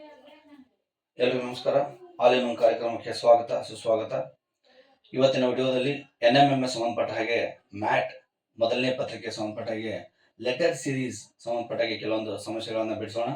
ಎಲ್ರಿಗೂ ನಮಸ್ಕಾರ. All in one ಕಾರ್ಯಕ್ರಮಕ್ಕೆ ಸ್ವಾಗತ ಸುಸ್ವಾಗತ. ಇವತ್ತಿನ ವಿಡಿಯೋದಲ್ಲಿ NMMS ಸಂಬಂಧಪಟ್ಟ ಹಾಗೆ ಮ್ಯಾಟ್ ಮೊದಲನೇ ಪತ್ರಿಕೆ ಸಂಬಂಧಪಟ್ಟ ಹಾಗೆ ಲೆಟರ್ ಸೀರೀಸ್ ಸಂಬಂಧಪಟ್ಟ ಹಾಗೆ ಕೆಲವೊಂದು ಸಮಸ್ಯೆಗಳನ್ನು ಬಿಡಿಸೋಣ.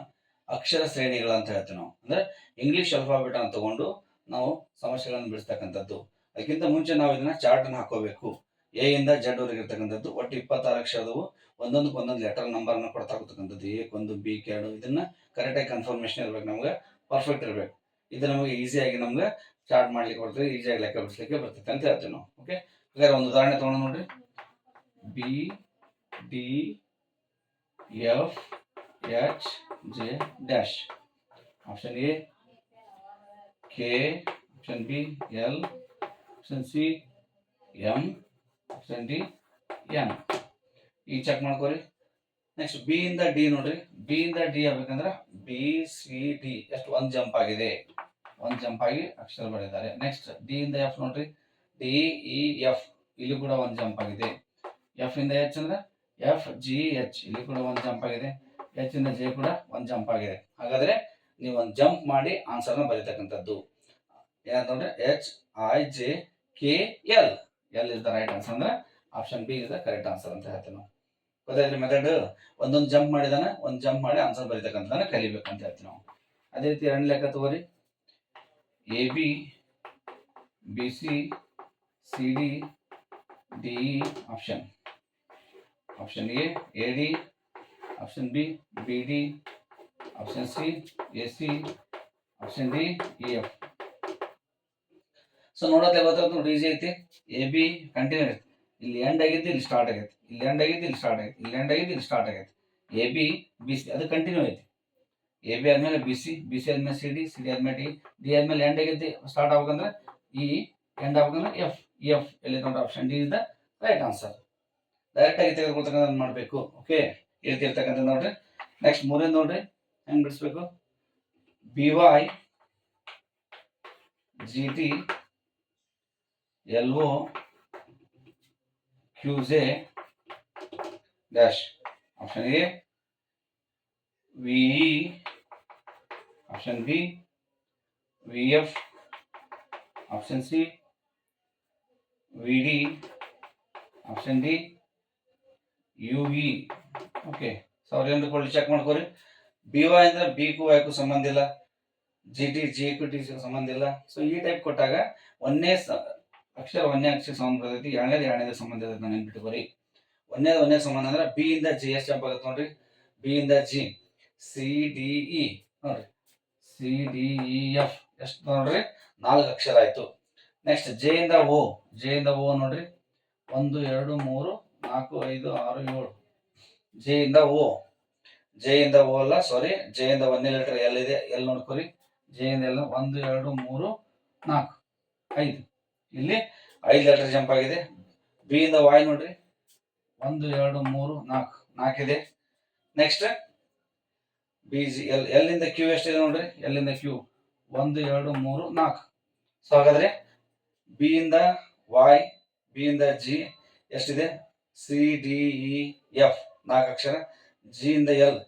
ಅಕ್ಷರ ಶ್ರೇಣಿಗಳಂತ ಹೇಳ್ತೀವಿ ನಾವು, ಅಂದ್ರೆ ಇಂಗ್ಲಿಷ್ ಅಲ್ಫಾಬೆಟ್ ಅನ್ನು ತಗೊಂಡು ನಾವು ಸಮಸ್ಯೆಗಳನ್ನು ಬಿಡಿಸ್ತಕ್ಕಂಥದ್ದು. ಅದಕ್ಕಿಂತ ಮುಂಚೆ ನಾವು ಇದನ್ನ ಚಾರ್ಟ್ ಅನ್ನು ಹಾಕೋಬೇಕು. ಎ ಇಂದ ಜೆಡ್ ವರೆಗೆ ಇರ್ತಕ್ಕಂಥದ್ದು ಒಟ್ಟು 26 ಅಕ್ಷರದವು. ಒಂದೊಂದು ಲೆಟರ್ ನಂಬರ್ ಅನ್ನು ಕೊಡ್ತಾ ಹೋಗ್ತಕ್ಕಂಥದ್ದು, A1 B2. ಇದನ್ನ ಕರೆಕ್ಟಾಗಿ ಕನ್ಫರ್ಮೇಶನ್ ಇರ್ಬೇಕು, ನಮ್ಗೆ ಪರ್ಫೆಕ್ಟ್ ಇರಬೇಕು. ಇದು ನಮಗೆ ಈಸಿಯಾಗಿ ನಮ್ಗೆ ಚಾರ್ಟ್ ಮಾಡ್ಲಿಕ್ಕೆ ಬರ್ತದೆ, ಈಸಿಯಾಗಿ ಲೆಕ್ಕ ಬಿಡಿಸ್ಲಿಕ್ಕೆ ಬರ್ತದೆ ಅಂತ ಹೇಳ್ತೀವಿ ನಾವು. ಓಕೆ, ಹಾಗಾದ್ರೆ ಒಂದು ಉದಾಹರಣೆ ತಗೊಂಡು ನೋಡ್ರಿ. BDFHJ option A, K option B, L option C, M option D, N. ಈಗ ಚೆಕ್ ಮಾಡ್ಕೋರಿ. ನೆಕ್ಸ್ಟ್ ಬಿ ಇಂದ ಡಿ ನೋಡ್ರಿ. ಬಿ ಇಂದ ಡಿ ಆಗ್ಬೇಕಂದ್ರೆ BCD ಎಷ್ಟು ಒಂದು ಜಂಪ್ ಆಗಿದೆ, ಒಂದು ಜಂಪ್ ಆಗಿ ಅಕ್ಷರ ಬರೆದಿದ್ದಾರೆ. ನೆಕ್ಸ್ಟ್ ಡಿ ಇಂದ ಎಫ್ ನೋಡ್ರಿ. DEF ಇಲ್ಲಿ ಕೂಡ ಒಂದು ಜಂಪ್ ಆಗಿದೆ. ಎಫ್ ಇಂದ ಎಚ್ ಅಂದ್ರೆ FGH ಇಲ್ಲಿ ಕೂಡ ಒಂದು ಜಂಪ್ ಆಗಿದೆ. ಎಚ್ ಇಂದ ಜೆ ಕೂಡ ಒಂದು ಜಂಪ್ ಆಗಿದೆ. ಹಾಗಾದ್ರೆ ನೀವು ಒಂದು ಜಂಪ್ ಮಾಡಿ ಆನ್ಸರ್ನ ಬರೀತಕ್ಕಂಥದ್ದು ಏನಂತ ನೋಡ್ರಿ, HIJKL. L is the right answer, ಅಂದ್ರೆ option B is the correct answer ಅಂತ ಹೇಳ್ತೀವಿ ನಾವು. ಗೊತ್ತಾಯ್ತು ಮೆಥಡ್. ಒಂದೊಂದು ಜಂಪ್ ಮಾಡಿದಾನೆ, ಒಂದು ಜಂಪ್ ಮಾಡಿ ಆನ್ಸರ್ ಬರೀತಕ್ಕಂಥದ್ದನ್ನ ಕಲಿಬೇಕಂತ ಹೇಳ್ತೀವಿ ನಾವು. ಅದೇ ರೀತಿ ಎರಡನೇ ಲೆಕ್ಕ ತಗೋರಿ. AB BC CD DE option A AD, option B BD, option C AC, option D EF. So ನೋಡೋದೇ ಗೊತ್ತಾಯ್ತು ನೋಡಿ, ಈಸಿ ಐತಿ. AB ಕಂಟಿನ್ಯೂ ಐತಿ, ಇಲ್ಲಿ ಎಂಡ್ ಆಗಿದ್ದು ಇಲ್ಲಿ ಸ್ಟಾರ್ಟ್ ಆಗೈತಿ, ಇಲ್ಲಿ ಎಂಡ್ ಆಗಿದ್ದು ಇಲ್ಲಿ ಸ್ಟಾರ್ಟ್ ಆಗೈತಿ, ಇಲ್ಲಿ ಎಂಡ್ ಆಗಿದ್ದು ಇಲ್ಲಿ ಸ್ಟಾರ್ಟ್ ಆಗೈತಿ. AB BC ಅದು ಕಂಟಿನ್ಯೂ ಐತಿ. AB ಆದ್ಮೇಲೆ BC, BC ಆದ್ಮೇಲೆ CD, CD ಆದ್ಮೇಲೆ D, D ಆದ್ಮೇಲೆ ಎಂಡ್ ಆಗಿದ್ದು ಸ್ಟಾರ್ಟ್ ಆಗ್ಬೇಕಂದ್ರೆ E, ಎಂಡ್ ಆಗ್ಬೇಕಂದ್ರೆ F. EF ಎಲ್ಲಿ ನೋಡಿ, option D is the right answer. Direct ಆಗಿ ತೆಗೆದುಕೊಳ್ತಕ್ಕಂಥ ಮಾಡಬೇಕು. ಓಕೆ, ಈ ರೀತಿ ಇರ್ತಕ್ಕಂಥ ನೋಡ್ರಿ. ನೆಕ್ಸ್ಟ್ ಮೂರನೇ ನೋಡ್ರಿ, ಹೆಂಗ್ ಬಿಡಿಸ್ಬೇಕು. BY GT LO QJ dash. Option A VE, option B VF, option C VD, option D UE. Okay, sorry ಅಂದ್ಕೊಳ್ಳಿ, ಚೆಕ್ ಮಾಡ್ಕೋರಿ. BY ಅಂದ್ರೆ ಬಿ ಕು ವೈ ಕು ಸಂಬಂಧ ಇಲ್ಲ, GT G ಕು ಟಿ ಸಂಬಂಧ ಇಲ್ಲ. ಸೊ ಈ ಟೈಪ್ ಕೊಟ್ಟಾಗ ಒಂದೇ ಅಕ್ಷರ ಸಂಬಂಧ ಬರ್ತೈತಿ, ಎರಡನೇದು ಸಂಬಂಧ ಇರ್ತೈತಿ. ನೆನ್ಪಿಟ್ಕೋರಿ, ಒಂದೇ ಸಂಬಂಧ ಅಂದ್ರೆ ಬಿ ಇಂದ ಜಿ ಎಷ್ಟು ಜಂಪ್ ಆಗುತ್ತೆ ನೋಡ್ರಿ. ಬಿ ಇಂದ ಜಿ CDE ನೋಡ್ರಿ, CDEF ಎಷ್ಟು ನೋಡ್ರಿ, 4 ಅಕ್ಷರ ಆಯ್ತು. ನೆಕ್ಸ್ಟ್ ಜೆ ಇಂದ ಓ ನೋಡ್ರಿ, 1 2 3 4 5 6 7. ಜೆ ಇಂದ ಓ ಅಲ್ಲ, ಸಾರಿ, ಜೆ ಇಂದ ಒಂದೇ ಲೆಟರ್ ಎಲ್ ಇದೆ, ಎಲ್ ನೋಡ್ಕೋರಿ. ಜೆ ಇಂದ ಎಲ್ 1 2 3 4 5, ಇಲ್ಲಿ 5 ಲೆಟರ್ ಜಂಪ್ ಆಗಿದೆ. ಬಿ ಇಂದ ವಾಯ್ ನೋಡ್ರಿ, 1 2 3 4 ಇದೆ. ನೆಕ್ಸ್ಟ್ BG ಎಲ್ ಇಂದ ಕ್ಯೂ ಎಷ್ಟಿದೆ ನೋಡ್ರಿ, ಎಲ್ ಇಂದ ಕ್ಯೂ 1 2 3 4. ಸೊ ಹಾಗಾದ್ರೆ ಬಿ ಇಂದ ವಾಯ್, ಬಿ ಇಂದ ಜಿ ಎಷ್ಟಿದೆ, CDEF 4 ಅಕ್ಷರ. ಜಿ ಇಂದ ಎಲ್,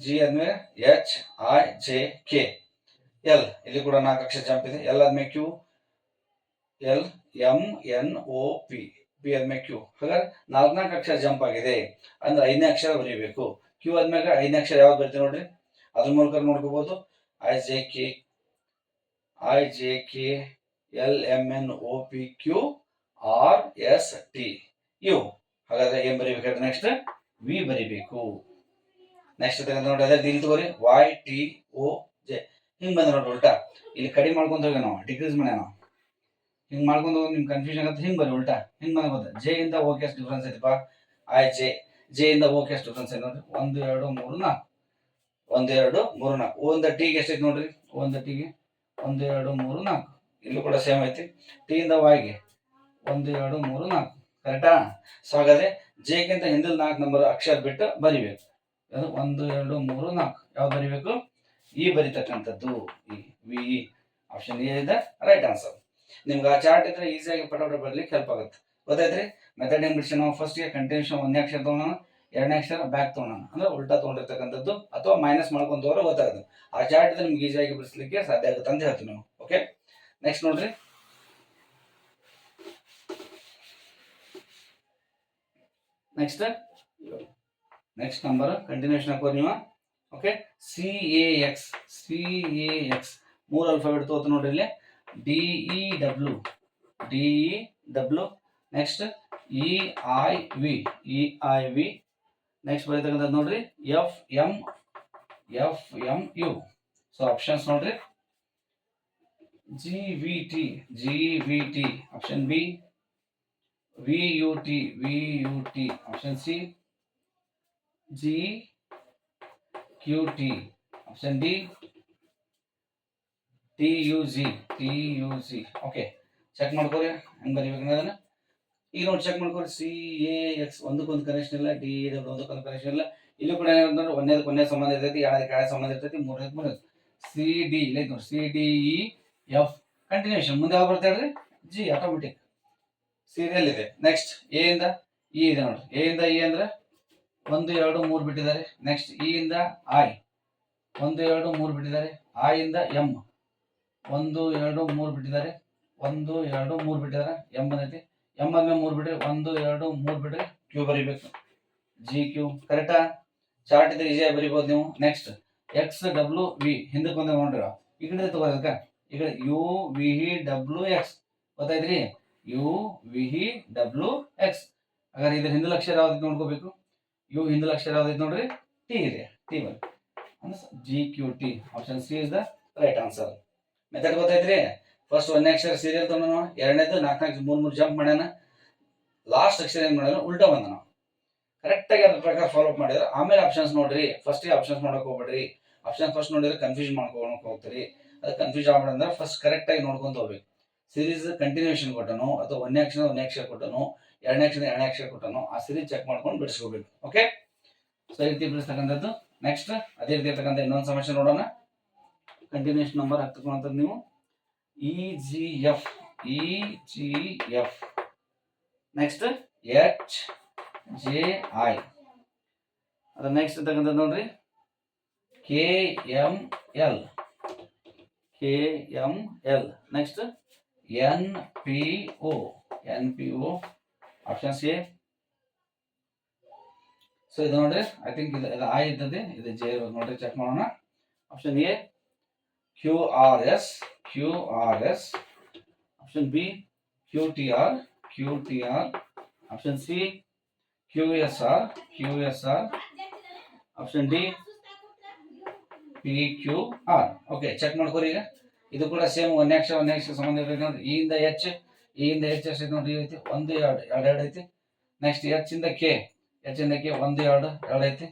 ಜಿ ಆದ್ಮೇಲೆ HIJK ಎಲ್, ಇಲ್ಲಿ ಕೂಡ 4 ಅಕ್ಷರ ಜಂಪ್ ಇದೆ. ಎಲ್ ಆದ್ಮೇಲೆ ಕ್ಯೂ, LMNOP, ಬಿ ಆದ್ಮೇಲೆ ಕ್ಯೂ. ಹಾಗಾದ್ರೆ 4 ಅಕ್ಷರ ಜಂಪ್ ಆಗಿದೆ ಅಂದ್ರೆ 5ನೇ ಅಕ್ಷರ ಬರೀಬೇಕು. ಕ್ಯೂ ಆದ್ಮೇಲೆ 5ನೇ ಅಕ್ಷರ ಯಾವ್ದು ಬರ್ತೀವಿ ನೋಡ್ರಿ, ಅದ್ರ ಮೂಲಕ ನೋಡ್ಕೋಬಹುದು. IJK LMNOP QRST U. ಹಾಗಾದ್ರೆ ಏನ್ ಬರೀಬೇಕಾದ್ರೆ ನೆಕ್ಸ್ಟ್ ವಿ ಬರೀಬೇಕು. ನೆಕ್ಸ್ಟ್ ನೋಡಿ, ಅದೇ ಇಲ್ಲಿ ತಗೋರಿ, YTOJ ಹಿಂಗ್ ಬಂದ ನೋಡ್ರಿ. ಉಲ್ಟಾ ಇಲ್ಲಿ ಕಡಿಮೆ ಮಾಡ್ಕೊಂತ ಹೋಗಿ ನಾವು ಡಿಕ್ರೀಸ್ ಮಾಡಿ ನಾವು ಹಿಂಗ್ ಮಾಡ್ಕೊಂಡು ಹೋಗಿ ನಿಮ್ ಕನ್ಫ್ಯೂಷನ್ ಆಗುತ್ತೆ. ಹಿಂಗ್ ಬರಿ ಉಲ್ಟಾ ಹಿಂಗ್ ಬಂದ ಗೊತ್ತ. ಜೆ ಇಂದ ಓಕೆ ಎಷ್ಟು ಡಿಫ್ರೆನ್ಸ್ ಐತಿಪ್ಪ, ಜೆ ಇಂದ ಓಕೆ ಎಷ್ಟು ಡಿಫ್ರೆನ್ಸ್ ಐತಿ ನೋಡ್ರಿ, 1 2 3 4, 1 2 3 4. ಓ ಇಂದ ಟಿ ಗೆ ಎಷ್ಟೈತಿ ನೋಡ್ರಿ, ಓ ಇಂದ ಟಿ ಗೆ 1 2 3 4, ಇಲ್ಲೂ ಕೂಡ ಸೇಮ್ ಐತಿ. ಟಿ ಇಂದ ವಾಯ್ಗೆ 1 2 3 4, ಕರೆಕ್ಟಾ. ಸೊ ಹಾಗಾದ್ರೆ ಜೆ ಗಿಂತ ಹಿಂದಿಲ್ 4 ನಂಬರ್ ಅಕ್ಷರ ಬಿಟ್ಟು ಬರಿಬೇಕು. 1 2 3 4 ಯಾವ್ದು ಬರಿಬೇಕು, ಈ ಬರಿತಕ್ಕಂಥದ್ದು VE. Option A is the right answer. ನಿಮ್ಗೆ ಆ ಚಾರ್ಟ್ ಇದ್ರೆ ಈಸಿಯಾಗಿ ಪಟಾಪಟ ಬರ್ಲಿಕ್ಕೆ ಹೆಲ್ಪ್ ಆಗುತ್ತೆ. ಗೊತ್ತಾಯ್ತ್ರಿ ಮೆಥಡ್ ಹೆಂಗ್ ಬಿಡಿಸಿ ನಾವು. ಫಸ್ಟ್ ಗೆ ಕಂಟಿನ್ಯೂಷನ್ ಒಂದೇ ಅಕ್ಷರ ತಗೊಂಡು ಎರಡನೇ ಅಕ್ಷರ ಬ್ಯಾಕ್ ತೊಗೊಳೋಣ ಅಂದ್ರೆ ಉಲ್ಟಾ ತೊಗೊಂಡಿರ್ತಕ್ಕಂಥದ್ದು ಅಥವಾ ಮೈನಸ್ ಮಾಡ್ಕೊಂತ ಹೋದ್ರೆ ಗೊತ್ತಾಗುತ್ತೆ. ಆ ಚಾರ್ಟ್ ಇದ್ರೆ ನಿಮ್ಗೆ ಈಸಿಯಾಗಿ ಬಿಡಿಸ್ಲಿಕ್ಕೆ ಸಾಧ್ಯ ಆಗುತ್ತೆ ಅಂತ ಹೇಳ್ತೀವಿ ನಾವು. ಓಕೆ, ನೆಕ್ಸ್ಟ್ ನೋಡ್ರಿ, ನೆಕ್ಸ್ಟ್ ನಂಬರ್ ಕಂಟಿನ್ಯೂಷನ್ ಹಾಕೋದು ನೀವು. ಓಕೆ, CAX ಮೂರು ಅಲ್ಫಾಬೆಟ್ ತಗೋತ ನೋಡ್ರಿ ಇಲ್ಲಿ. DEW ನೆಕ್ಸ್ಟ್ EIV ನೆಕ್ಸ್ಟ್ ಬರೀತಕ್ಕಂಥದ್ದು ನೋಡ್ರಿ FMU. ಸೊ ಆಪ್ಷನ್ಸ್ ನೋಡ್ರಿ, GVT option B, VUT option C, GQT option D, TUZ. Okay, check ಮಾಡ್ಕೋರಿ ಹೆಂಗ್ ಬರೀಬೇಕು ಅದನ್ನ. ಈಗ ನೋಡಿ ಚೆಕ್ ಮಾಡ್ಕೋರಿ, CAX ಒಂದಕ್ಕೊಂದು ಕನೆಕ್ಷನ್ ಇಲ್ಲ, DEW ಒಂದಕ್ಕೊಂದು ಕನೆಕ್ಷನ್ ಇಲ್ಲ. ಇಲ್ಲೂ ಕೂಡ ಏನಂತಂದ್ರೆ ಒಂದೇ ಸಂಬಂಧ ಇರ್ತೈತಿ, ಎರಡಕ್ಕೆ ಸಂಬಂಧ ಇರ್ತೈತಿ, ಮೂರನೇ CD ಇಲ್ಲ ನೋಡಿ, CDEF ಕಂಟಿನ್ಯೂಷನ್. ಮುಂದೆ ಯಾವಾಗ ಬರ್ತಾ ಹೇಳ್ರಿ, G ಆಟೋಮೆಟಿಕ್ ಸೀರಿಯಲ್ ಇದೆ. ನೆಕ್ಸ್ಟ್ ಎ ಇಂದ ಇ ಇದೆ ನೋಡ್ರಿ. ಎ ಇಂದ ಇ ಅಂದ್ರೆ 1 2 3 ಬಿಟ್ಟಿದ್ದಾರೆ. ನೆಕ್ಸ್ಟ್ ಇ ಇಂದ ಐ 1 2 3 ಬಿಟ್ಟಿದ್ದಾರೆ. ಐ ಇಂದ ಎಂ 1 2 3 ಬಿಟ್ಟಿದ್ದಾರೆ. 1 2 3 ಬಿಟ್ಟಿದ್ದಾರೆ. ಎಂ ಬಂದೈತಿ. ಎಂ ಆದ್ಮೇಲೆ 3 ಬಿಟ್ರೆ 1 2 3 ಬಿಟ್ರೆ ಕ್ಯೂ ಬರೀಬೇಕು. GQ ಕರೆಕ್ಟಾ? ಚಾರ್ಟ್ ಇದ್ರೆ ಈಸಿಯಾಗಿ ಬರೀಬಹುದು ನೀವು. ನೆಕ್ಸ್ಟ್ XWV ಹಿಂದಕ್ಕೆ ಬಂದ ನೋಡ್ರಿ, ಈ ಕಡೆ ತಗೋದಕ್ಕ. ಈಗ UVWX ಗೊತ್ತಾಯ್ತ್ರಿ, UVWX. ಹಾಗಾದ್ರೆ ಇದ್ರ ಹಿಂದಿನ ಅಕ್ಷರ ಯಾವ್ದು ನೋಡ್ಕೋಬೇಕು. ಯು ಹಿಂದಿನ ಅಕ್ಷರ ಯಾವ್ದು ನೋಡ್ರಿ, ಟಿ ಇದೆ. ಟಿ ಬರ್ GQT option C is the right answer. Method ಗೊತ್ತಾಯ್ತ್ರಿ. ಫಸ್ಟ್ ಒಂದನೇ ಅಕ್ಷರ ಸೀರಿಯಲ್ ತಗೊಂಡು, ಎರಡನೇದು 4 3 ಜಂಪ್ ಮಾಡ್ಯಾನ, ಲಾಸ್ಟ್ ಅಕ್ಷರ ಏನ್ ಮಾಡ್ಯಾನ ಉಲ್ಟಾ ಬಂದ. ನಾವು ಕರೆಕ್ಟ್ ಆಗಿ ಅದ್ರ ಪ್ರಕಾರ ಫಾಲೋ ಅಪ್ ಮಾಡಿದ್ರೆ ಆಮೇಲೆ ಆಪ್ಷನ್ಸ್ ನೋಡ್ರಿ. ಫಸ್ಟ್ ಆಪ್ಷನ್ಸ್ ಮಾಡಕ್ ಹೋಗ್ಬೇಡ್ರಿ. ಆಪ್ಷನ್ ಫಸ್ಟ್ ನೋಡಿದ್ರೆ ಕನ್ಫ್ಯೂಸ್ ಮಾಡ್ಕೊಳಕ್ ಹೋಗ್ತೀರಿ. ಅದು ಕನ್ಫ್ಯೂಸ್ ಆಗ್ಬೇಡಂದ್ರೆ ಫಸ್ಟ್ ಕರೆಕ್ಟ್ ಆಗಿ ನೋಡ್ಕೊಂತ ಹೋಗ್ಬೇಕು. ಸೀರೀಸ್ ಕಂಟಿನ್ಯೂಷನ್ ಕೊಟ್ಟನು ಅಥವಾ ಒಂದನೇ ಅಕ್ಷರ ಕೊಟ್ಟನು, ಎರಡನೇ ಅಕ್ಷರ ಕೊಟ್ಟನು, ಆ ಸೀರೀಸ್ ಚೆಕ್ ಮಾಡ್ಕೊಂಡು ಬಿಡಿಸ್ಕೋಬೇಕು. ಓಕೆ, ಸೊ ಈ ರೀತಿ ಬಿಡಿಸ್ತಕ್ಕಂಥದ್ದು. ನೆಕ್ಸ್ಟ್ ಅದೇ ರೀತಿ ಇರ್ತಕ್ಕಂಥ ಇನ್ನೊಂದು ಸಮಸ್ಯೆ ನೋಡೋಣ. ಕಂಟಿನ್ಯೂಷನ್ ನಂಬರ್ ಹಾಕ್ತಕ್ಕಂಥದ್ದು ನೀವು EGF ನೆಕ್ಸ್ಟ್ HJI. ಅದ ನೆಕ್ಸ್ಟ್ ಇರ್ತಕ್ಕಂಥದ್ದು ನೋಡ್ರಿ KML next NPO option C. So ಇದು ನೋಡ್ರಿ, ಐ ಥಿಂಕ್ ಇದು ಐ ಇದ್ದದೆ, ಇದು ಜೆ ನೋಡ್ರಿ, ಚೆಕ್ ಮಾಡೋಣ. Option A QRS option B QTR option C QSR option D PQR. Okay, check ಮಾಡ್ಕೋರಿ. ಈಗ ಇದು ಕೂಡ ಸೇಮ್ ಒಂದೇ ಅಕ್ಷರ ಸಂಬಂಧ ಇರ್ತೈತಿ ನೋಡ್ರಿ. ಇ ಇಂದ ಎಚ್ ಎಷ್ಟೈತಿ ನೋಡ್ರಿ, ಈ ರೀತಿ 1 2 ಐತಿ. ನೆಕ್ಸ್ಟ್ ಎಚ್ ಇಂದ ಕೆ 1 2 ಐತಿ.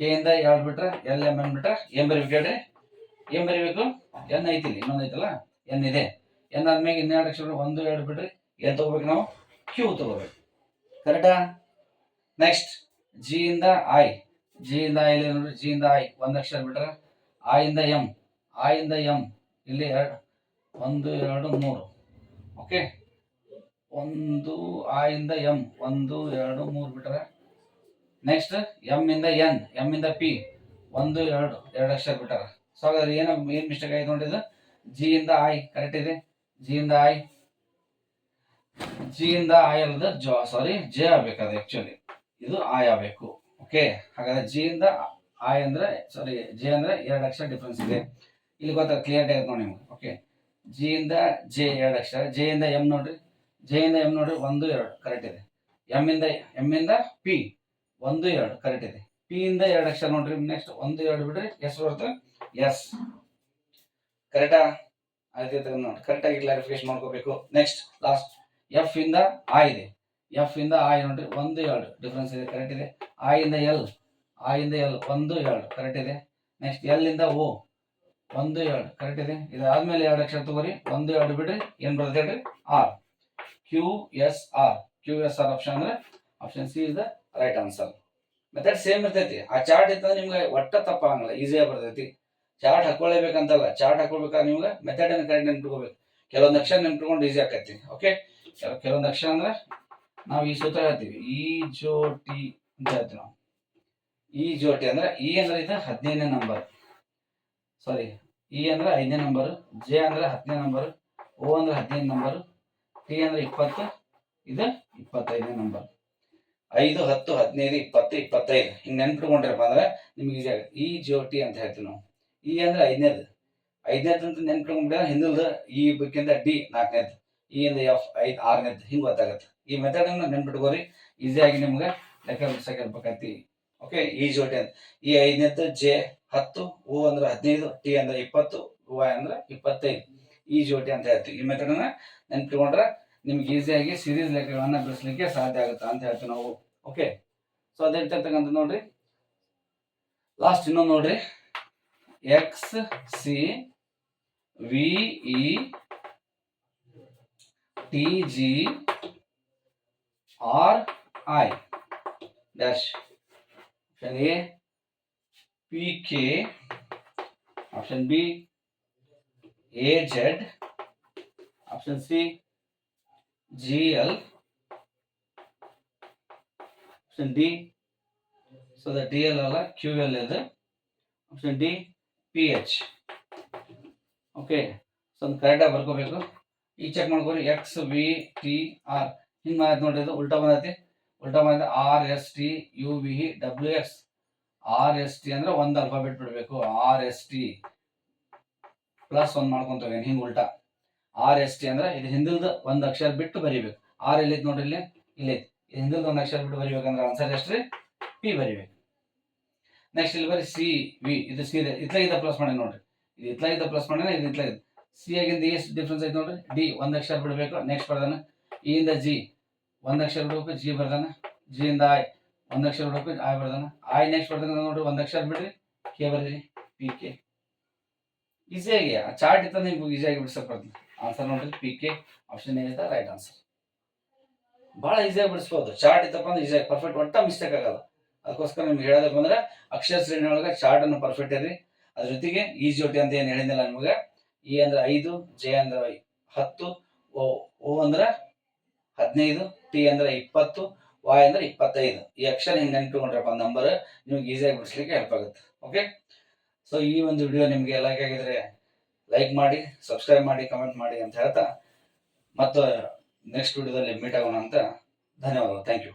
ಕೆ ಇಂದ 2 ಬಿಟ್ರೆ LMN ಬಿಟ್ರೆ ಏನ್ ಬರೀಬೇಕು ಹೇಳ್ರಿ, ಏನ್ ಬರೀಬೇಕು, ಎನ್ ಐತಿ, ಇನ್ನೊಂದು ಐತಲ್ಲ ಎನ್ ಇದೆ. ಎನ್ ಆದ್ಮೇಲೆ ಇನ್ನೆರಡು ಅಕ್ಷರ 1 2 ಬಿಟ್ರೆ ಏನ್ ತಗೋಬೇಕು ನಾವು, ಕ್ಯೂ ತಗೋಬೇಕು. ಕರೆಕ್ಟಾ? ನೆಕ್ಸ್ಟ್ ಜಿ ಇಂದ ಐ ನೋಡ್ರಿ, ಜಿ ಇಂದ ಐ 1 ಅಕ್ಷರ ಬಿಟ್ರೆ ಐ ಇಂದ ಎಂ ಇಲ್ಲಿ 1 2 3. ಓಕೆ, 1 ಐ ಇಂದ ಎಂ 1 2 3 ಬಿಟ್ರೆ ನೆಕ್ಸ್ಟ್ ಎಂ ಇಂದ ಪಿ 1 2 ಅಕ್ಷರ ಬಿಟ್ಟಾರ. ಸೊ ಹಾಗಾದ್ರೆ ಏನ್ ಮಿಸ್ಟೇಕ್ ಆಯ್ತು ನೋಡಿದ್ರೆ, ಜಿ ಇಂದ ಐ ಕರೆಕ್ಟ್ ಇದೆ. ಜಿ ಇಂದ ಐ ಅಲ್ಲದ ಜೆ ಆಗ್ಬೇಕದು. ಆಕ್ಚುಲಿ ಇದು ಐ ಆಗ್ಬೇಕು. ಓಕೆ, ಹಾಗಾದ್ರೆ ಜಿ ಇಂದ ಐ ಅಂದ್ರೆ ಜೆ ಅಂದ್ರೆ 2 ಅಕ್ಷರ ಡಿಫ್ರೆನ್ಸ್ ಇದೆ. ಇಲ್ಲಿ ಗೊತ್ತಾ, ಕ್ಲಿಯರ್ ಆಗುತ್ತೆ ನೋಡಿ ನಿಮ್ಗೆ. ಓಕೆ, ಜಿ ಇಂದ ಜೆ 2 ಅಕ್ಷರ, ಜೆ ಇಂದ ಎಂ ನೋಡ್ರಿ, 1 2 ಕರೆಕ್ಟ್ ಇದೆ. ಎಂ ಇಂದ ಪಿ 1 2 ಕರೆಕ್ಟ್ ಇದೆ. ಪಿ ಇಂದ 2 ಅಕ್ಷರ ನೋಡ್ರಿ, ನೆಕ್ಸ್ಟ್ 1 2 ಬಿಡ್ರಿ ಎಸ್ ಬರುತ್ತೆ, ಎಸ್. ಕರೆಕ್ಟಾ? ಅದೇ ನೋಡಿ, ಕರೆಕ್ಟ್ ಆಗಿ ಕ್ಲಾರಿಫಿಕೇಶನ್ ಮಾಡ್ಕೋಬೇಕು. ನೆಕ್ಸ್ಟ್ ಲಾಸ್ಟ್ ಎಫ್ ಇಂದ ಐ ಇದೆ. ಎಫ್ ಇಂದ ಐ ನೋಡ್ರಿ 1 2 ಡಿಫ್ರೆನ್ಸ್ ಇದೆ, ಕರೆಕ್ಟ್ ಇದೆ. ಐ ಇಂದ ಎಲ್ 1 2 ಕರೆಕ್ಟ್ ಇದೆ. ನೆಕ್ಸ್ಟ್ ಎಲ್ ಇಂದ ಓ 1 2 ಕರೆಕ್ಟ್ ಇದೆ. ಇದಾದ್ಮೇಲೆ 2 ಅಕ್ಷರ ತಗೋರಿ, 1 2 ಬಿಡ್ರಿ ಏನ್ ಬರುತ್ತೆ ಹೇಳ್ರಿ, ಆರ್. QSR ಆಪ್ಷನ್ ಅಂದ್ರೆ option C is the right answer. Method same ಇರ್ತೈತಿ. ಆ ಚಾರ್ಟ್ ಇತ್ತಂದ್ರೆ ನಿಮ್ಗೆ ಒಟ್ಟ ತಪ್ಪಾಗಲ್ಲ, ಈಸಿಯಾಗಿ ಬರ್ತೈತಿ. ಚಾರ್ಟ್ ಹಾಕೊಳ್ಳೇಬೇಕಂತಲ್ಲ, ಚಾರ್ಟ್ ಹಾಕೊಳ್ಬೇಕಾದ್ರೆ ನಿಮ್ಗೆ ಮೆಥಡ್ ಅನ್ನು ಕರೆಕ್ಟ್ ನೆನ್ಪಿಟ್ಕೋಬೇಕು. ಕೆಲವೊಂದು ಅಕ್ಷರ ನೆನ್ಪಿಟ್ಕೊಂಡು ಈಸಿ ಆಕೈತಿ. ಓಕೆ, ಕೆಲವೊಂದು ಅಕ್ಷರ ಅಂದ್ರೆ ನಾವು ಈ ಸೂತ್ರ ಹೇಳ್ತೀವಿ, EJOT ಅಂತ ಹೇಳ್ತೀವಿ ನಾವು. ಈ ಜೋಟಿ ಅಂದ್ರೆ ಇ ಅಂದ್ರೆ ಇದು 15ನೇ ನಂಬರ್, ಸಾರಿ ಇ ಅಂದ್ರೆ 5ನೇ ನಂಬರ್, ಜೆ ಅಂದ್ರೆ 10ನೇ ನಂಬರ್, ಓ ಅಂದ್ರೆ 15ನೇ ನಂಬರ್, ಟಿ ಅಂದ್ರೆ 20, ಇದು 25ನೇ ನಂಬರ್. 5, 10, 15, 20, 25 ಹಿಂಗೆ ನೆನ್ಪಿಟ್ಕೊಂಡ್ರಪ್ಪ ಅಂದ್ರೆ ನಿಮ್ಗೆ ಈಸಿ ಆಗುತ್ತೆ. ಈ ಜೋಟಿ ಅಂತ ಹೇಳ್ತೀವಿ ನಾವು. ಇ ಅಂದ್ರೆ 5ನೇದು ಅಂತ ನೆನ್ಪಿಟ್ಕೊಂಡ್ರೆ ಹಿಂದಿಲ್ದ ಈ ಬುಕ್ಕಿಂದ ಡಿ 4ನೇದು, ಇ ಇಂದ ಎಫ್ 5 6ನೇದು ಹಿಂಗೆ ಗೊತ್ತಾಗುತ್ತೆ. ಈ ಮೆಥಡ್ ಅನ್ನು ನೆನ್ಪಿಟ್ಕೋರಿ, ಈಸಿಯಾಗಿ ನಿಮ್ಗೆ ಲೆಕ್ಕ ಬಿಡ್ಸಕ್ಕೆ ಹೇಳ್ಬೇಕೈತಿ. ಓಕೆ, ಈ ಜೋಟಿ ಅಂತ ಈ 5ನೇದು ಜೆ 10, ಓ ಅಂದ್ರೆ 15, ಟಿ ಅಂದ್ರೆ 20, ವೈ ಅಂದ್ರೆ 25 ಈ ಜೋಟಿ ಅಂತ ಹೇಳ್ತೀವಿ. ಈ ಮೆಥಡ್ ಅನ್ನ ನೆನ್ಪಿಟ್ಕೊಂಡ್ರೆ ನಿಮ್ಗೆ ಈಸಿಯಾಗಿ ಸೀರೀಸ್ ಲೆಕ್ಕಗಳನ್ನ ಬಿಡಿಸ್ಲಿಕ್ಕೆ ಸಾಧ್ಯ ಆಗುತ್ತೆ ಅಂತ ಹೇಳ್ತೀವಿ ನಾವು. ಓಕೆ, ಸೊ ಅದೇ ಇರ್ತಕ್ಕಂಥ ನೋಡ್ರಿ, ಲಾಸ್ಟ್ ಇನ್ನೊಂದು ನೋಡ್ರಿ, X C V E T G R I dash. Option A P K, option B A Z, option C G L, option D, so the D L ಅಲ್ಲ ಕ್ಯೂ ಎಲ್ ಇದೆ, option D P H. Okay, so ಒಂದು ಕರೆಕ್ಟಾಗಿ ಬರ್ಕೋಬೇಕು. ಈಗ check ಮಾಡ್ಕೋರಿ, X V T R ಹಿಂಗೆ ಮಾಡೈತೆ ನೋಡ್ರಿ, ಇದು ಉಲ್ಟಾ ಬಂದೈತಿ. ಉಲ್ಟಾ ಬಂದ R S T U V W X. R S T ಅಂದ್ರೆ ಒಂದು ಅಲ್ಫಾಬೆಟ್ ಬಿಡಬೇಕು, ಆರ್ ಎಸ್ ಟಿ ಪ್ಲಸ್ 1 ಮಾಡ್ಕೊಂತೇವೆ ಹಿಂಗೆ ಉಲ್ಟಾ. ಆರ್ ಎಸ್ ಟಿ ಅಂದ್ರೆ ಇದು ಹಿಂದಿಲ್ದ ಒಂದು ಅಕ್ಷರ ಬಿಟ್ಟು ಬರಿಬೇಕು. ಆರ್ ಎಲ್ಲಿತ್ತು ನೋಡ್ರಿ, ಇಲ್ಲಿ ಹಿಂದಿಲ್ದ ಒಂದು ಅಕ್ಷರ ಬಿಟ್ಟು ಬರಿಬೇಕಂದ್ರೆ ಆನ್ಸರ್ ಎಷ್ಟ್ರಿ, ಪಿ ಬರಿಬೇಕು. ನೆಕ್ಸ್ಟ್ ಇಲ್ಲಿ ಬರೀ ಸಿ ವಿ, ಇದು ಸಿ ಇತ್ಲಾಗಿದ್ದ ಪ್ಲಸ್ ಮಾಡಿ ನೋಡ್ರಿ, ಇದು ಇತ್ಲಾಗಿದ್ದ ಪ್ಲಸ್ ಮಾಡಿದ್ರೆ ಇದು ಇತ್ಲಾಗಿದ್ದ. ಸಿ ಆಗಿಂದ ಎಷ್ಟು ಡಿಫ್ರೆನ್ಸ್ ಐತೆ ನೋಡ್ರಿ, ಡಿ ಒಂದು ಅಕ್ಷರ ಬಿಡಬೇಕು, ನೆಕ್ಸ್ಟ್ ಬರ್ದಾನ. ಇ ಇಂದ ಜಿ ಒಂದು ಅಕ್ಷರ ಬಿಡಬೇಕು, ಜಿ ಬರ್ದಾನ. ಜಿ ಇಂದ ಐ ಒಂದು ಅಕ್ಷರ ಬಿಡಬೇಕು, ಐ ಬರ್ದಾನ. ಐ ನೆಕ್ಸ್ಟ್ ಬರ್ದಾನ ನೋಡ್ರಿ, ಒಂದು ಅಕ್ಷರ ಬಿಡ್ರಿ, ಕೆ ಬರ್ರಿ, ಪಿ ಕೆ. ಈಸಿಯಾಗಿ ಚಾರ್ಟ್ ಇತ್ತ ನಿಮ್ಗೆ ಈಸಿಯಾಗಿ ಬಿಡಿಸಕ್ ಬರ್ತದೆ. ಆನ್ಸರ್ ನೋಡ್ರಿ P K, option A is the right answer. ಬಹಳ ಈಸಿಯಾಗಿ ಬಿಡಿಸ್ಬೋದು, ಚಾರ್ಟ್ ಇತ್ತಪ್ಪ ಅಂದ್ರೆ ಈಸಿಯಾಗಿ ಪರ್ಫೆಕ್ಟ್, ಒಟ್ಟ ಮಿಸ್ಟೇಕ್ ಆಗಲ್ಲ. ಅದಕ್ಕೋಸ್ಕರ ನಿಮ್ಗೆ ಹೇಳೋದಪ್ಪ ಅಂದ್ರೆ ಅಕ್ಷರ ಶ್ರೇಣಿ ಒಳಗೆ ಚಾರ್ಟ್ ಅನ್ನು ಪರ್ಫೆಕ್ಟ್ ಇರ್ರಿ. ಅದ್ರ ಜೊತೆಗೆ ಈ ಜೋಟಿ ಅಂತ ಏನು ಹೇಳಿದ್ನಲ್ಲ ನಿಮ್ಗೆ, ಇ ಅಂದ್ರೆ 5, ಜೆ ಅಂದ್ರೆ 10, ಓ ಅಂದ್ರೆ 15, ಟಿ ಅಂದ್ರೆ 20, ವೈ ಅಂದ್ರೆ 25. ಈ ಅಕ್ಷರ ಹಿಂಗೆ ನೆನ್ಪಿಟ್ಕೊಂಡ್ರಪ್ಪ ನಂಬರ್ ನಿಮ್ಗೆ ಈಸಿಯಾಗಿ ಬಿಡಿಸ್ಲಿಕ್ಕೆ ಹೆಲ್ಪ್ ಆಗುತ್ತೆ. ಓಕೆ, ಸೊ ಈ ಒಂದು ವಿಡಿಯೋ ನಿಮಗೆ ಲೈಕ್ ಆಗಿದ್ರೆ ಲೈಕ್ ಮಾಡಿ, ಸಬ್ಸ್ಕ್ರೈಬ್ ಮಾಡಿ, ಕಮೆಂಟ್ ಮಾಡಿ ಅಂತ ಹೇಳ್ತಾ ಮತ್ತು ನೆಕ್ಸ್ಟ್ ವಿಡಿಯೋದಲ್ಲಿ ಮೀಟ್ ಆಗೋಣ ಅಂತ. ಧನ್ಯವಾದಗಳು. Thank you.